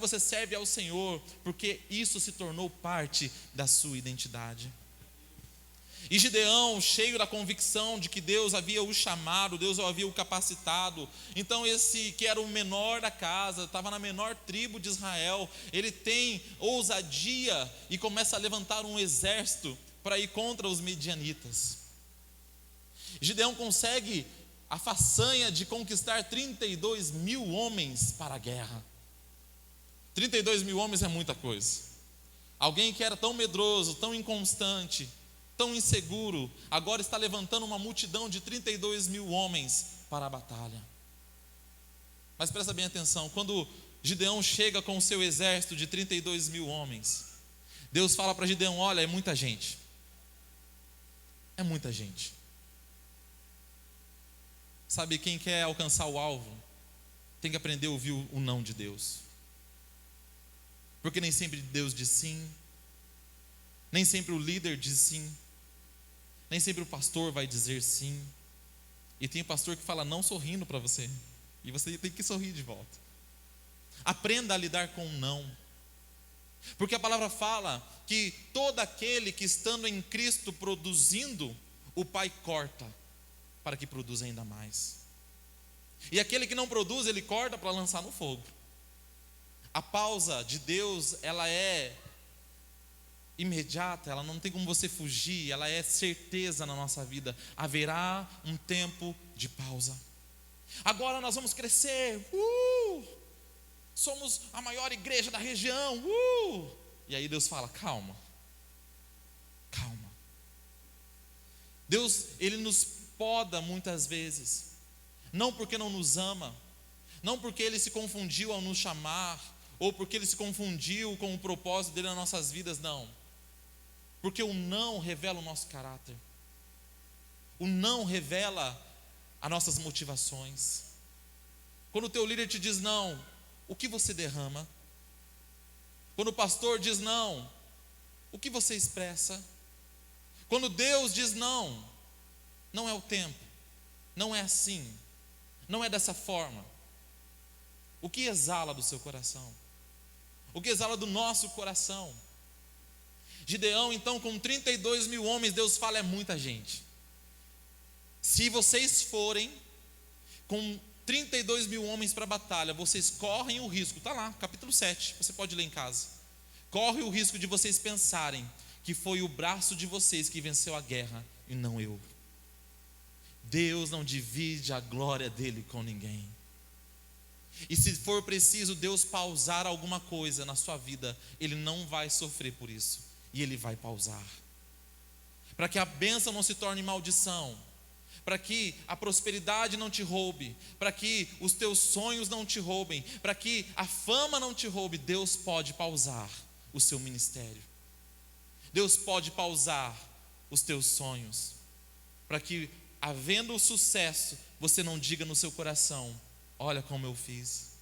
você serve ao Senhor, porque isso se tornou parte da sua identidade. E Gideão, cheio da convicção de que Deus havia o chamado, Deus o havia o capacitado, então esse que era o menor da casa, estava na menor tribo de Israel, ele tem ousadia e começa a levantar um exército para ir contra os medianitas. Gideão consegue a façanha de conquistar 32 mil homens para a guerra. 32 mil homens é muita coisa. Alguém que era tão medroso, tão inconstante, tão inseguro, agora está levantando uma multidão de 32 mil homens para a batalha. Mas presta bem atenção, quando Gideão chega com o seu exército de 32 mil homens, Deus fala para Gideão: olha, é muita gente. É muita gente. Sabe, quem quer alcançar o alvo tem que aprender a ouvir o não de Deus. Porque nem sempre Deus diz sim, nem sempre o líder diz sim, nem sempre o pastor vai dizer sim. E tem pastor que fala não sorrindo para você, e você tem que sorrir de volta. Aprenda a lidar com o não. Porque a palavra fala que todo aquele que estando em Cristo produzindo, o Pai corta para que produza ainda mais. E aquele que não produz, ele corta para lançar no fogo. A pausa de Deus, ela é imediata, ela não tem como você fugir, ela é certeza na nossa vida. Haverá um tempo de pausa. Agora nós vamos crescer, somos a maior igreja da região, E aí Deus fala: calma. Deus, Ele nos poda muitas vezes, não porque não nos ama, não porque Ele se confundiu ao nos chamar, ou porque Ele se confundiu com o propósito dEle nas nossas vidas, não. Porque o não revela o nosso caráter. O não revela as nossas motivações. Quando o teu líder te diz não, o que você derrama? Quando o pastor diz não, o que você expressa? Quando Deus diz não, não é o tempo, não é assim, não é dessa forma. O que exala do seu coração? O que exala do nosso coração? Gideão, então, com 32 mil homens, Deus fala: é muita gente. Se vocês forem com 32 mil homens para a batalha, vocês correm o risco, está lá, capítulo 7, você pode ler em casa. Corre o risco de vocês pensarem que foi o braço de vocês que venceu a guerra e não eu. Deus não divide a glória dele com ninguém. E se for preciso Deus pausar alguma coisa na sua vida, Ele não vai sofrer por isso, e Ele vai pausar, para que a bênção não se torne maldição, para que a prosperidade não te roube, para que os teus sonhos não te roubem, para que a fama não te roube. Deus pode pausar o seu ministério, Deus pode pausar os teus sonhos, para que, havendo o sucesso, você não diga no seu coração: olha como eu fiz.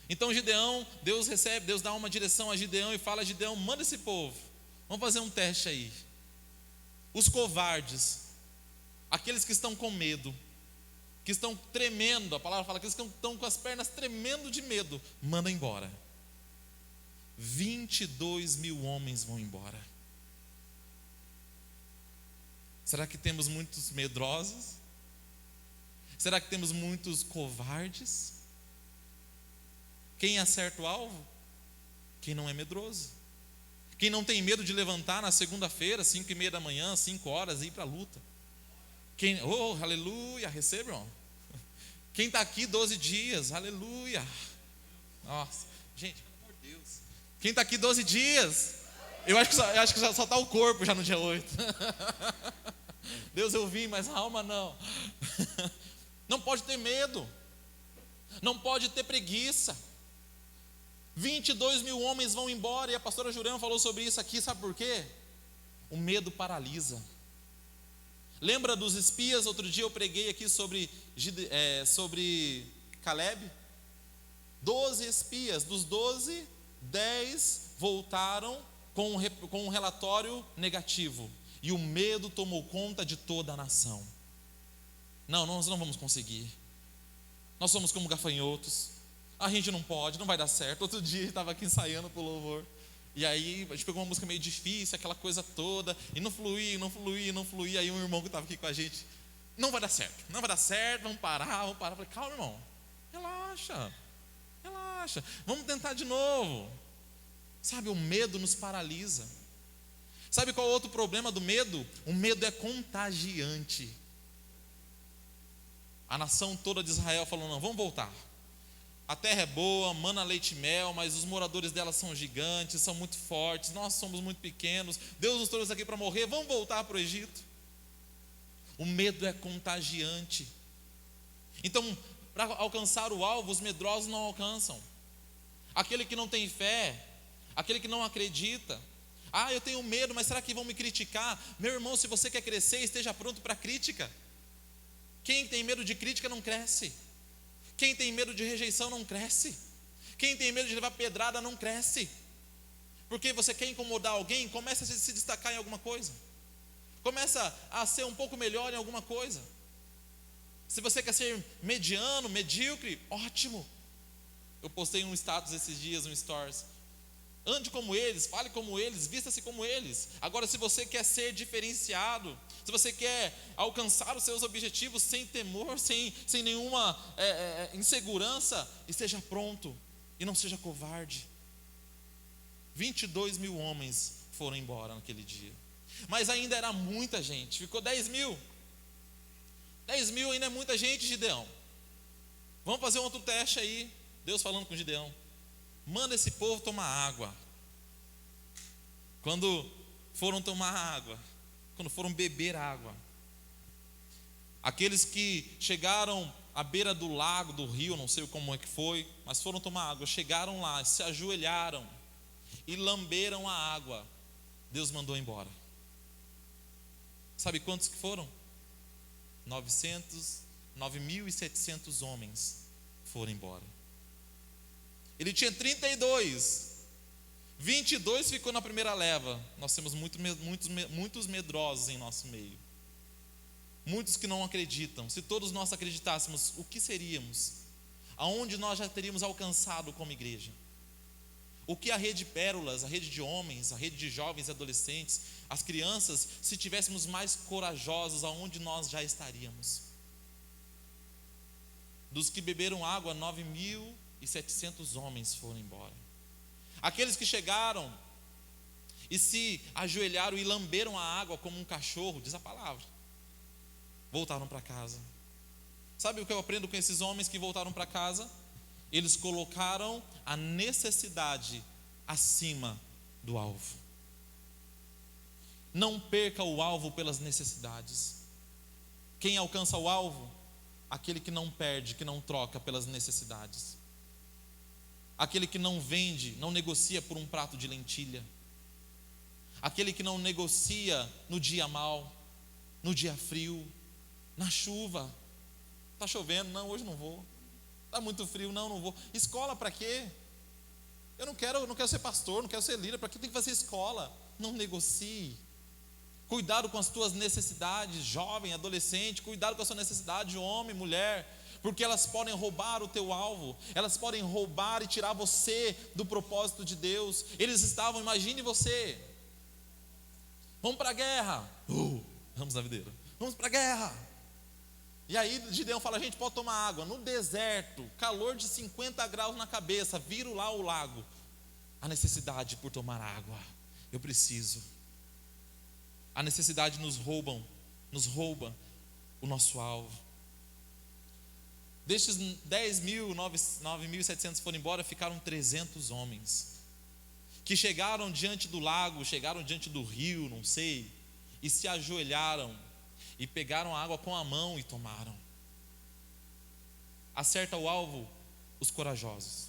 Então Gideão, Deus dá uma direção a Gideão e fala: Gideão, manda esse povo, vamos fazer um teste aí. Os covardes, aqueles que estão com medo, que estão tremendo, a palavra fala que eles estão com as pernas tremendo de medo, manda embora. 22 mil homens vão embora. Será que temos muitos medrosos? Será que temos muitos covardes? Quem acerta o alvo? Quem não é medroso. Quem não tem medo de levantar na segunda-feira, 5:30 da manhã, 5 horas, e ir para a luta. Quem, aleluia, recebe, irmão. Quem está aqui 12 dias, aleluia. Nossa, gente, pelo amor de Deus. Quem está aqui 12 dias, eu acho que só está o corpo já no dia 8. Deus, eu vim, mas a alma não. Não pode ter medo, não pode ter preguiça. 22 mil homens vão embora, e a pastora Jurema falou sobre isso aqui, sabe por quê? O medo paralisa. Lembra dos espias? Outro dia eu preguei aqui sobre Caleb. 12 espias, dos 12, 10 voltaram com um relatório negativo, e o medo tomou conta de toda a nação. Não, nós não vamos conseguir. Nós somos como gafanhotos. A gente não pode, não vai dar certo. Outro dia estava aqui ensaiando pro louvor. E aí a gente pegou uma música meio difícil, aquela coisa toda, e não fluía, não fluía, não fluía. Aí um irmão que estava aqui com a gente, não vai dar certo, não vai dar certo, vamos parar. Eu falei, calma, irmão, relaxa, relaxa, vamos tentar de novo. Sabe, o medo nos paralisa. Sabe qual é o outro problema do medo? O medo é contagiante. A nação toda de Israel falou, não, vamos voltar. A terra é boa, mana leite e mel, mas os moradores dela são gigantes, são muito fortes, nós somos muito pequenos, Deus nos trouxe aqui para morrer, vamos voltar para o Egito. O medo é contagiante. Então, para alcançar o alvo, os medrosos não alcançam. Aquele que não tem fé, aquele que não acredita, eu tenho medo, mas será que vão me criticar? Meu irmão, se você quer crescer, esteja pronto para a crítica. Quem tem medo de crítica não cresce. Quem tem medo de rejeição não cresce. Quem tem medo de levar pedrada não cresce. Porque você quer incomodar alguém, começa a se destacar em alguma coisa. Começa a ser um pouco melhor em alguma coisa. Se você quer ser mediano, medíocre, ótimo. Eu postei um status esses dias, um stories. Ande como eles, fale como eles, vista-se como eles. Agora, se você quer ser diferenciado, se você quer alcançar os seus objetivos sem temor, sem nenhuma insegurança, esteja pronto e não seja covarde. 22 mil homens foram embora naquele dia. Mas ainda era muita gente, ficou 10 mil. 10 mil ainda é muita gente, Gideão. Vamos fazer um outro teste aí. Deus falando com Gideão. Manda esse povo tomar água. Quando foram tomar água, quando foram beber água, aqueles que chegaram à beira do lago, do rio, não sei como é que foi, mas foram tomar água, chegaram lá, se ajoelharam e lamberam a água, Deus mandou embora. Sabe quantos que foram? 9.700 homens foram embora. Ele tinha 32, 22 ficou na primeira leva. Nós temos muitos medrosos em nosso meio, muitos que não acreditam. Se todos nós acreditássemos, o que seríamos? Aonde nós já teríamos alcançado como igreja? O que a rede Pérolas, a rede de homens, a rede de jovens e adolescentes, as crianças, se tivéssemos mais corajosos, aonde nós já estaríamos? Dos que beberam água, 9.700 homens foram embora. Aqueles que chegaram e se ajoelharam e lamberam a água como um cachorro, diz a palavra, voltaram para casa. Sabe o que eu aprendo com esses homens que voltaram para casa? Eles colocaram a necessidade acima do alvo. Não perca o alvo pelas necessidades. Quem alcança o alvo? Aquele que não perde, que não troca pelas necessidades. Aquele que não vende, não negocia por um prato de lentilha. Aquele que não negocia no dia mau, no dia frio, na chuva. Está chovendo, não, hoje não vou. Está muito frio, não vou. Escola para quê? Eu não quero ser pastor, não quero ser líder. Para que tem que fazer escola? Não negocie. Cuidado com as tuas necessidades, jovem, adolescente. Cuidado com a sua necessidade, homem, mulher. Porque elas podem roubar o teu alvo. Elas podem roubar e tirar você do propósito de Deus. Eles estavam, imagine você. Vamos para a guerra. Vamos na videira. Vamos para a guerra. E aí Gideão fala, a gente pode tomar água. No deserto, calor de 50 graus na cabeça, viro lá o lago. A necessidade por tomar água. Eu preciso. A necessidade nos rouba o nosso alvo. Destes 9.700 foram embora, ficaram 300 homens. Que chegaram diante do lago, chegaram diante do rio, não sei. E se ajoelharam. E pegaram a água com a mão e tomaram. Acerta o alvo os corajosos.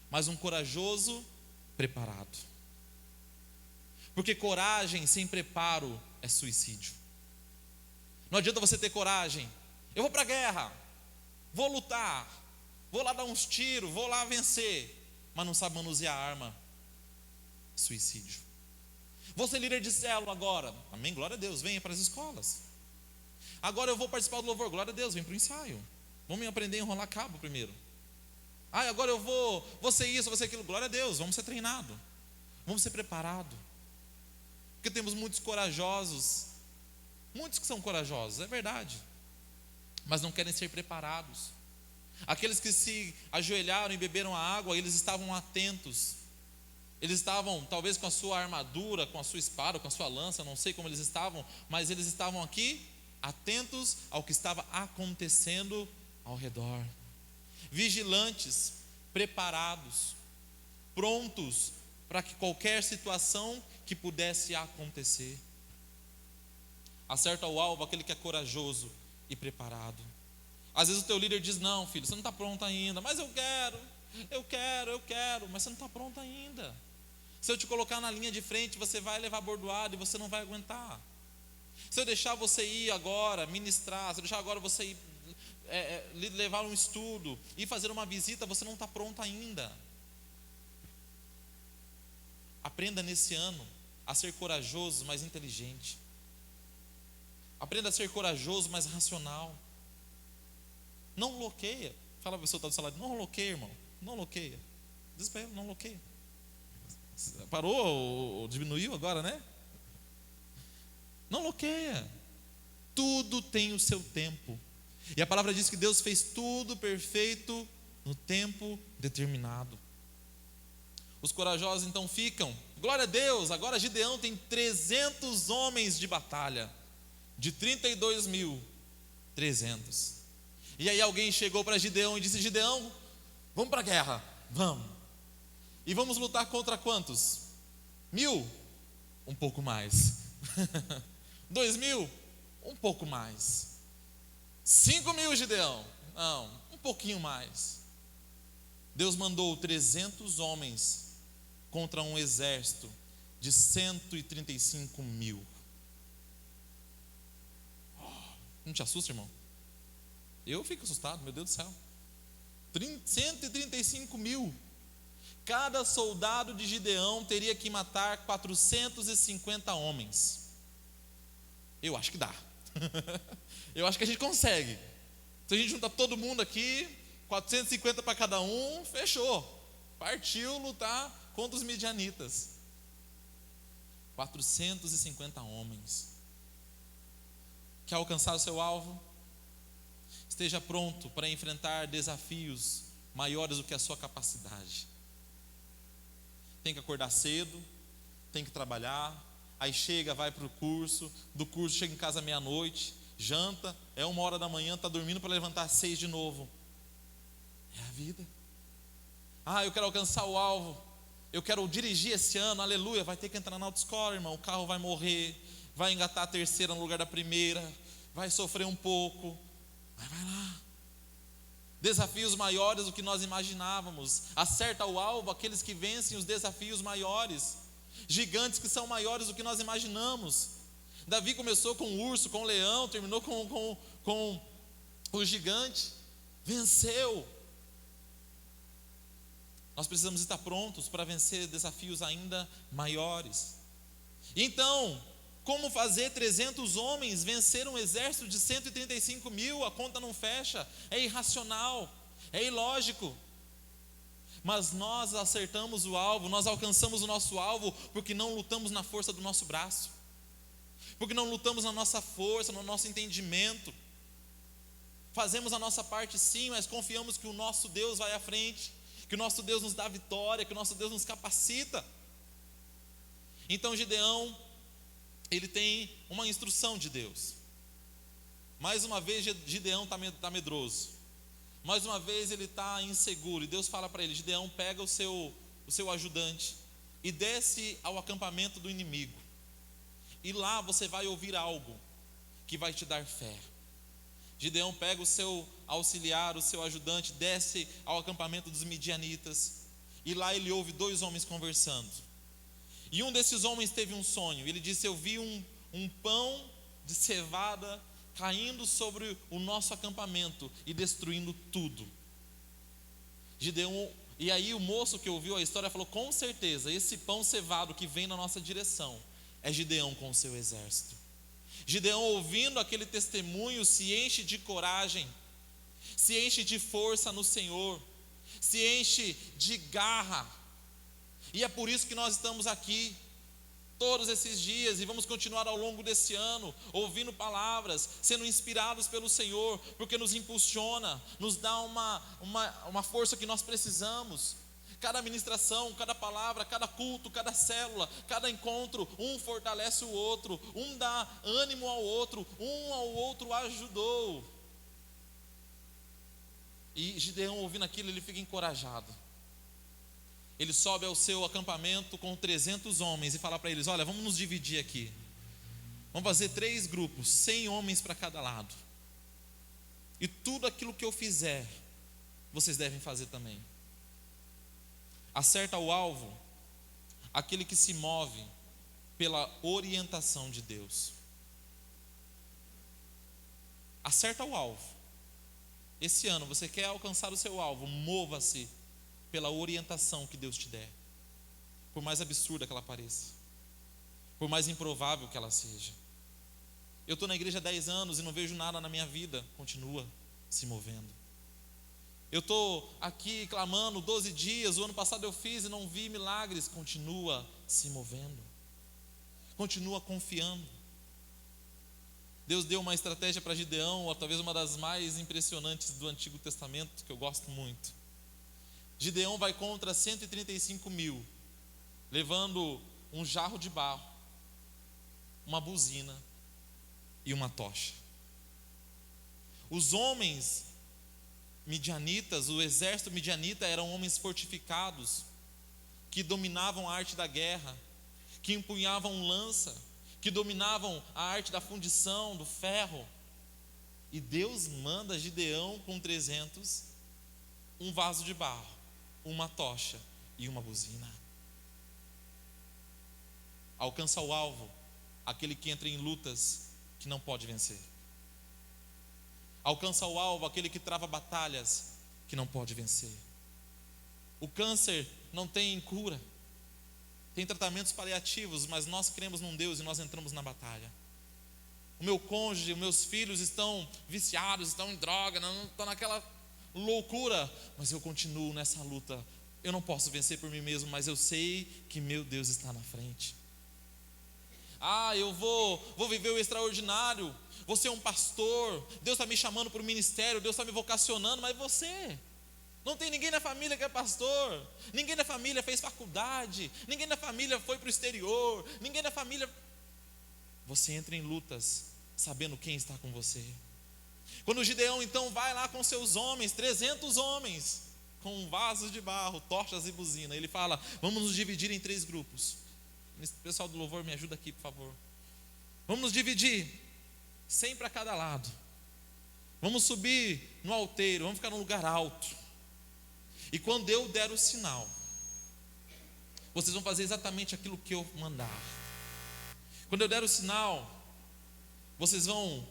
Mas um corajoso preparado. Porque coragem sem preparo é suicídio. Não adianta você ter coragem. Eu vou para a guerra, vou lutar, vou lá dar uns tiros, vou lá vencer, mas não sabe manusear a arma. Suicídio. Vou ser líder de célula agora. Amém, glória a Deus, venha para as escolas. Agora eu vou participar do louvor, glória a Deus, vem para o ensaio. Vamos aprender a enrolar cabo primeiro. Agora eu vou ser isso, vou ser aquilo. Glória a Deus, vamos ser treinados, vamos ser preparados. Porque temos muitos corajosos, muitos que são corajosos, é verdade, mas não querem ser preparados. Aqueles que se ajoelharam e beberam a água, eles estavam atentos. Eles estavam talvez com a sua armadura, com a sua espada, com a sua lança, não sei como eles estavam, mas eles estavam aqui atentos ao que estava acontecendo ao redor. Vigilantes, preparados, prontos para que qualquer situação que pudesse acontecer. Acerta o alvo aquele que é corajoso e preparado. Às vezes o teu líder diz: não, filho, você não está pronto ainda. Mas eu quero, mas você não está pronto ainda. Se eu te colocar na linha de frente, você vai levar bordoada e você não vai aguentar. Se eu deixar você ir agora ministrar, se eu deixar agora você ir levar um estudo e fazer uma visita, você não está pronto ainda. Aprenda nesse ano a ser corajoso, mas inteligente. Aprenda a ser corajoso, mas racional. Não bloqueia. Fala para a pessoa que está do seu lado: não bloqueia, irmão, não bloqueia. Diz para ele: não bloqueia. Parou, diminuiu agora, né? Não bloqueia. Tudo tem o seu tempo. E a palavra diz que Deus fez tudo perfeito no tempo determinado. Os corajosos então ficam. Glória a Deus, agora Gideão tem 300 homens de batalha, de 32.300. E aí alguém chegou para Gideão e disse: Gideão, vamos para a guerra, vamos. E vamos lutar contra quantos? 1.000? Um pouco mais. 2.000? Um pouco mais. 5.000, Gideão? Não, um pouquinho mais. Deus mandou 300 homens contra um exército de 135.000. Não te assusta, irmão? Eu fico assustado, meu Deus do céu. 135.000. Cada soldado de Gideão teria que matar 450 homens. Eu acho que dá. Eu acho que a gente consegue. Se a gente juntar todo mundo aqui, 450 para cada um, fechou. Partiu lutar contra os midianitas. 450 homens. Quer alcançar o seu alvo? Esteja pronto para enfrentar desafios maiores do que a sua capacidade. Tem que acordar cedo, tem que trabalhar, aí chega, vai para o curso, do curso chega em casa meia-noite, janta, 1h da manhã, está dormindo para levantar às 6 de novo. É a vida. Eu quero alcançar o alvo, eu quero dirigir esse ano, aleluia, vai ter que entrar na autoescola, irmão, o carro vai morrer, vai engatar a terceira no lugar da primeira, vai sofrer um pouco, mas vai lá. Desafios maiores do que nós imaginávamos. Acerta o alvo aqueles que vencem os desafios maiores. Gigantes que são maiores do que nós imaginamos. Davi começou com o urso, com o leão, terminou com o gigante. Venceu. Nós precisamos estar prontos para vencer desafios ainda maiores. Então, como fazer 300 homens vencer um exército de 135.000? A conta não fecha, é irracional, é ilógico. Mas nós acertamos o alvo, nós alcançamos o nosso alvo, porque não lutamos na força do nosso braço, porque não lutamos na nossa força, no nosso entendimento. Fazemos a nossa parte sim, mas confiamos que o nosso Deus vai à frente, que o nosso Deus nos dá vitória, que o nosso Deus nos capacita. Então Gideão, ele tem uma instrução de Deus. Mais uma vez Gideão está medroso. Mais uma vez ele está inseguro. E Deus fala para ele: Gideão, pega o seu ajudante e desce ao acampamento do inimigo. E lá você vai ouvir algo que vai te dar fé. Gideão pega o seu auxiliar, o seu ajudante, desce ao acampamento dos midianitas. E lá ele ouve 2 homens conversando. E um desses homens teve um sonho. Ele disse: eu vi um pão de cevada caindo sobre o nosso acampamento e destruindo tudo. Gideão, e aí o moço que ouviu a história falou: com certeza, esse pão cevado que vem na nossa direção é Gideão com o seu exército. Gideão, ouvindo aquele testemunho, se enche de coragem, se enche de força no Senhor, se enche de garra. E é por isso que nós estamos aqui todos esses dias e vamos continuar ao longo desse ano, ouvindo palavras, sendo inspirados pelo Senhor, porque nos impulsiona, nos dá uma força que nós precisamos. Cada ministração, cada palavra, cada culto, cada célula, cada encontro, um fortalece o outro, um dá ânimo ao outro ajudou. E Gideão, ouvindo aquilo, ele fica encorajado. Ele sobe ao seu acampamento com 300 homens e fala para eles: olha, vamos nos dividir aqui. Vamos fazer 3 grupos, 100 homens para cada lado. E tudo aquilo que eu fizer, vocês devem fazer também. Acerta o alvo aquele que se move pela orientação de Deus. Acerta o alvo. Esse ano você quer alcançar o seu alvo, mova-se pela orientação que Deus te der, por mais absurda que ela pareça, por mais improvável que ela seja. Eu estou na igreja há 10 anos e não vejo nada na minha vida. Continua se movendo. Eu estou aqui clamando 12 dias, o ano passado eu fiz e não vi milagres. Continua se movendo, continua confiando. Deus deu uma estratégia para Gideão, talvez uma das mais impressionantes do Antigo Testamento, que eu gosto muito. Gideão vai contra 135 mil, levando um jarro de barro, uma buzina e uma tocha. Os homens midianitas, o exército midianita, eram homens fortificados, que dominavam a arte da guerra, que empunhavam lança, que dominavam a arte da fundição, do ferro. E Deus manda Gideão com 300, um vaso de barro, uma tocha e uma buzina. Alcança o alvo aquele que entra em lutas que não pode vencer. Alcança o alvo aquele que trava batalhas que não pode vencer. O câncer não tem cura, tem tratamentos paliativos, mas nós cremos num Deus e nós entramos na batalha. O meu cônjuge, os meus filhos estão viciados, estão em droga, não estão naquela loucura, mas eu continuo nessa luta. Eu não posso vencer por mim mesmo, mas eu sei que meu Deus está na frente. Eu vou viver o extraordinário, vou ser um pastor, Deus está me chamando para o ministério, Deus está me vocacionando, mas você, não tem ninguém na família que é pastor, ninguém na família fez faculdade, ninguém na família foi para o exterior, ninguém na família. Você entra em lutas sabendo quem está com você. Quando Gideão então vai lá com seus homens, 300 homens, com vasos de barro, tochas e buzina, ele fala: vamos nos dividir em 3 grupos. O pessoal do louvor, me ajuda aqui, por favor. Vamos nos dividir, 100 para cada lado. Vamos subir no alteiro, vamos ficar num lugar alto. E quando eu der o sinal, vocês vão fazer exatamente aquilo que eu mandar. Quando eu der o sinal, vocês vão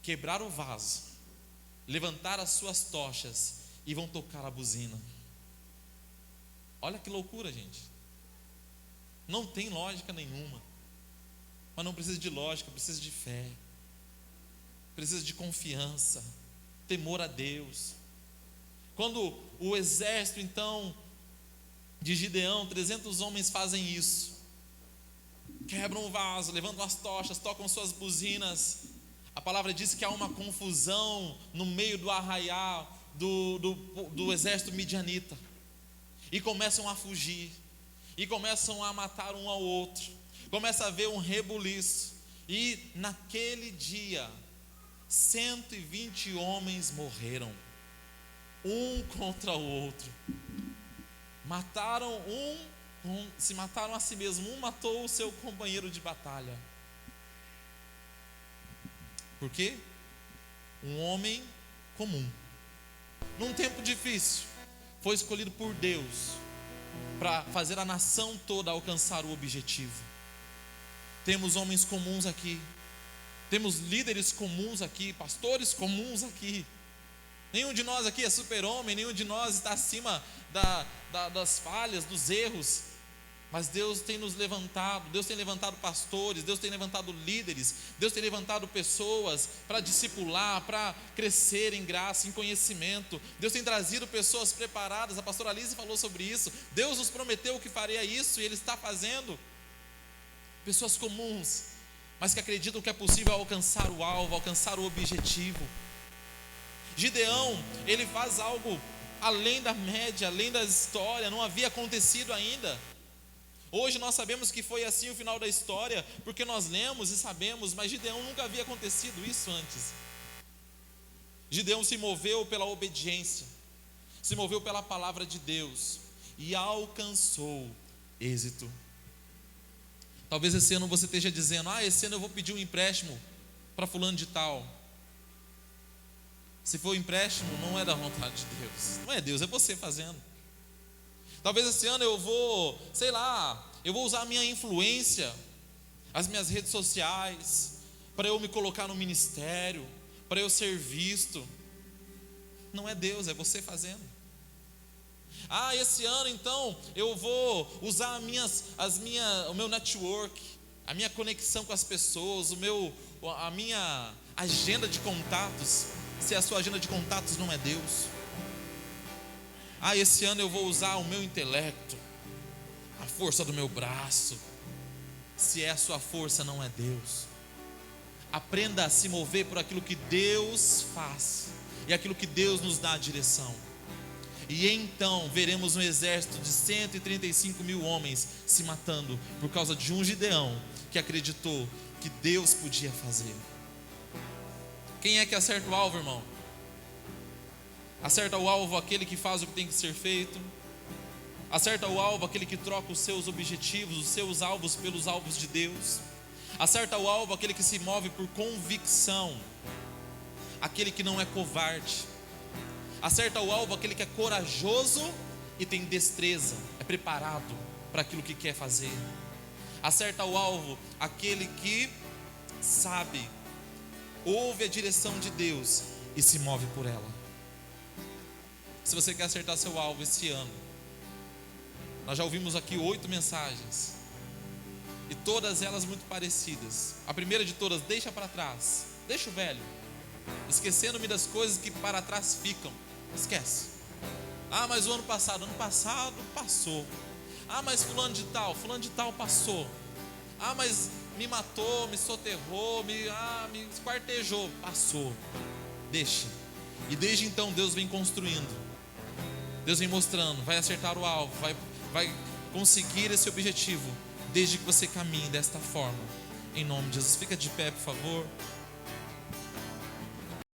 quebrar o vaso, levantar as suas tochas e vão tocar a buzina. Olha que loucura, gente. Não tem lógica nenhuma, mas não precisa de lógica, precisa de fé, precisa de confiança, temor a Deus. Quando o exército então de Gideão, 300 homens fazem isso, quebram o vaso, levantam as tochas, tocam suas buzinas, a palavra diz que há uma confusão no meio do arraial do exército midianita, e começam a fugir, e começam a matar um ao outro, começa a haver um rebuliço, e naquele dia 120 homens morreram, um contra o outro, se mataram a si mesmo, um matou o seu companheiro de batalha. Por quê? Um homem comum, num tempo difícil, foi escolhido por Deus para fazer a nação toda alcançar o objetivo. Temos homens comuns aqui, temos líderes comuns aqui, pastores comuns aqui. Nenhum de nós aqui é super-homem, nenhum de nós está acima das falhas, dos erros. Mas Deus tem nos levantado, Deus tem levantado pastores, Deus tem levantado líderes, Deus tem levantado pessoas para discipular, para crescer em graça, em conhecimento. Deus tem trazido pessoas preparadas. A pastora Alice falou sobre isso. Deus nos prometeu que faria isso e Ele está fazendo. Pessoas comuns, mas que acreditam que é possível alcançar o alvo, alcançar o objetivo. Gideão, ele faz algo além da média, além da história, não havia acontecido ainda. Hoje nós sabemos que foi assim o final da história, porque nós lemos e sabemos, mas Gideão nunca havia acontecido isso antes. Gideão se moveu pela obediência, se moveu pela palavra de Deus e alcançou êxito. Talvez esse ano você esteja dizendo: esse ano eu vou pedir um empréstimo para fulano de tal. Se for um empréstimo, não é da vontade de Deus, não é Deus, é você fazendo. Talvez esse ano eu vou, eu vou usar a minha influência, as minhas redes sociais, para eu me colocar no ministério, para eu ser visto. Não é Deus, é você fazendo. Esse ano então eu vou usar o meu network, a minha conexão com as pessoas, a minha agenda de contatos. Se a sua agenda de contatos não é Deus. Esse ano eu vou usar o meu intelecto, a força do meu braço. Se é a sua força, não é Deus. Aprenda a se mover por aquilo que Deus faz e aquilo que Deus nos dá a direção. E então veremos um exército de 135 mil homens se matando por causa de um Gideão que acreditou que Deus podia fazer. Quem é que acerta o alvo, irmão? Acerta o alvo aquele que faz o que tem que ser feito. Acerta o alvo aquele que troca os seus objetivos, os seus alvos pelos alvos de Deus. Acerta o alvo aquele que se move por convicção, aquele que não é covarde. Acerta o alvo aquele que é corajoso e tem destreza, é preparado para aquilo que quer fazer. Acerta o alvo aquele que sabe, ouve a direção de Deus e se move por ela. Se você quer acertar seu alvo esse ano, nós já ouvimos aqui 8 mensagens, e todas elas muito parecidas. A primeira de todas: deixa para trás, deixa o velho, esquecendo-me das coisas que para trás ficam. Esquece. Mas o ano passado passou. Mas fulano de tal passou. Mas me matou, me soterrou, me esquartejou. Passou. Deixa. E desde então Deus vem construindo. Deus vem mostrando, vai acertar o alvo, vai conseguir esse objetivo, desde que você caminhe desta forma. Em nome de Jesus, fica de pé, por favor.